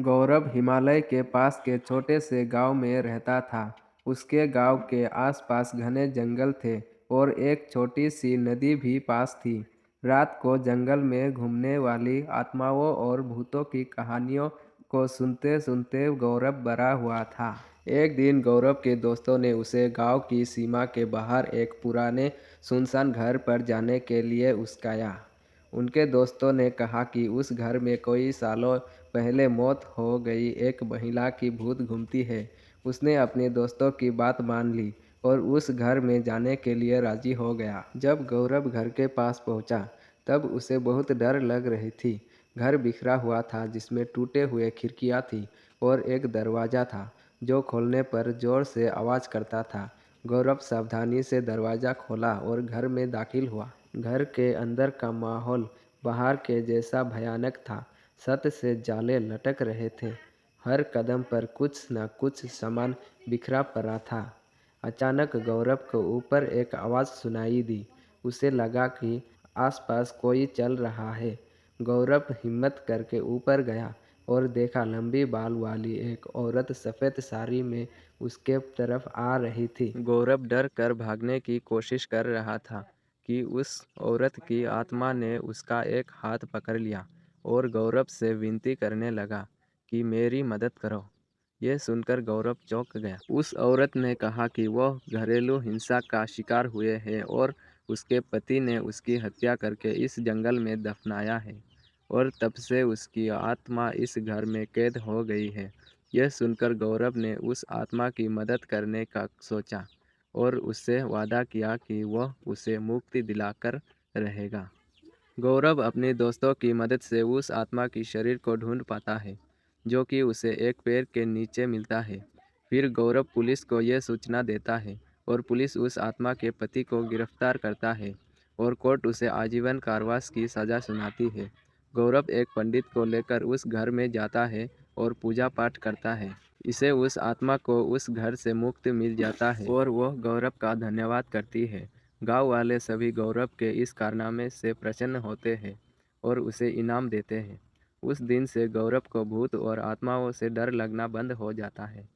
गौरव हिमालय के पास के छोटे से गांव में रहता था। उसके गांव के आसपास घने जंगल थे और एक छोटी सी नदी भी पास थी। रात को जंगल में घूमने वाली आत्माओं और भूतों की कहानियों को सुनते सुनते गौरव बड़ा हुआ था। एक दिन गौरव के दोस्तों ने उसे गांव की सीमा के बाहर एक पुराने सुनसान घर पर जाने के लिए उकसाया। उनके दोस्तों ने कहा कि उस घर में कई सालों पहले मौत हो गई एक महिला की भूत घूमती है। उसने अपने दोस्तों की बात मान ली और उस घर में जाने के लिए राजी हो गया। जब गौरव घर के पास पहुंचा, तब उसे बहुत डर लग रही थी। घर बिखरा हुआ था, जिसमें टूटे हुए खिड़कियां थी और एक दरवाज़ा था जो खोलने पर जोर से आवाज़ करता था। गौरव सावधानी से दरवाज़ा खोला और घर में दाखिल हुआ। घर के अंदर का माहौल बाहर के जैसा भयानक था। छत से जाले लटक रहे थे। हर कदम पर कुछ न कुछ सामान बिखरा पड़ा था। अचानक गौरव को ऊपर एक आवाज़ सुनाई दी। उसे लगा कि आसपास कोई चल रहा है। गौरव हिम्मत करके ऊपर गया और देखा लंबी बाल वाली एक औरत सफ़ेद साड़ी में उसके तरफ आ रही थी। गौरव डर कर भागने की कोशिश कर रहा था कि उस औरत की आत्मा ने उसका एक हाथ पकड़ लिया और गौरव से विनती करने लगा कि मेरी मदद करो। यह सुनकर गौरव चौंक गया। उस औरत ने कहा कि वह घरेलू हिंसा का शिकार हुए हैं और उसके पति ने उसकी हत्या करके इस जंगल में दफनाया है और तब से उसकी आत्मा इस घर में कैद हो गई है। यह सुनकर गौरव ने उस आत्मा की मदद करने का सोचा और उससे वादा किया कि वह उसे मुक्ति दिलाकर रहेगा। गौरव अपने दोस्तों की मदद से उस आत्मा की शरीर को ढूंढ पाता है, जो कि उसे एक पेड़ के नीचे मिलता है। फिर गौरव पुलिस को यह सूचना देता है और पुलिस उस आत्मा के पति को गिरफ्तार करता है और कोर्ट उसे आजीवन कारावास की सज़ा सुनाती है। गौरव एक पंडित को लेकर उस घर में जाता है और पूजा पाठ करता है। इसे उस आत्मा को उस घर से मुक्ति मिल जाता है और वह गौरव का धन्यवाद करती है। गांव वाले सभी गौरव के इस कारनामे से प्रसन्न होते हैं और उसे इनाम देते हैं। उस दिन से गौरव को भूत और आत्माओं से डर लगना बंद हो जाता है।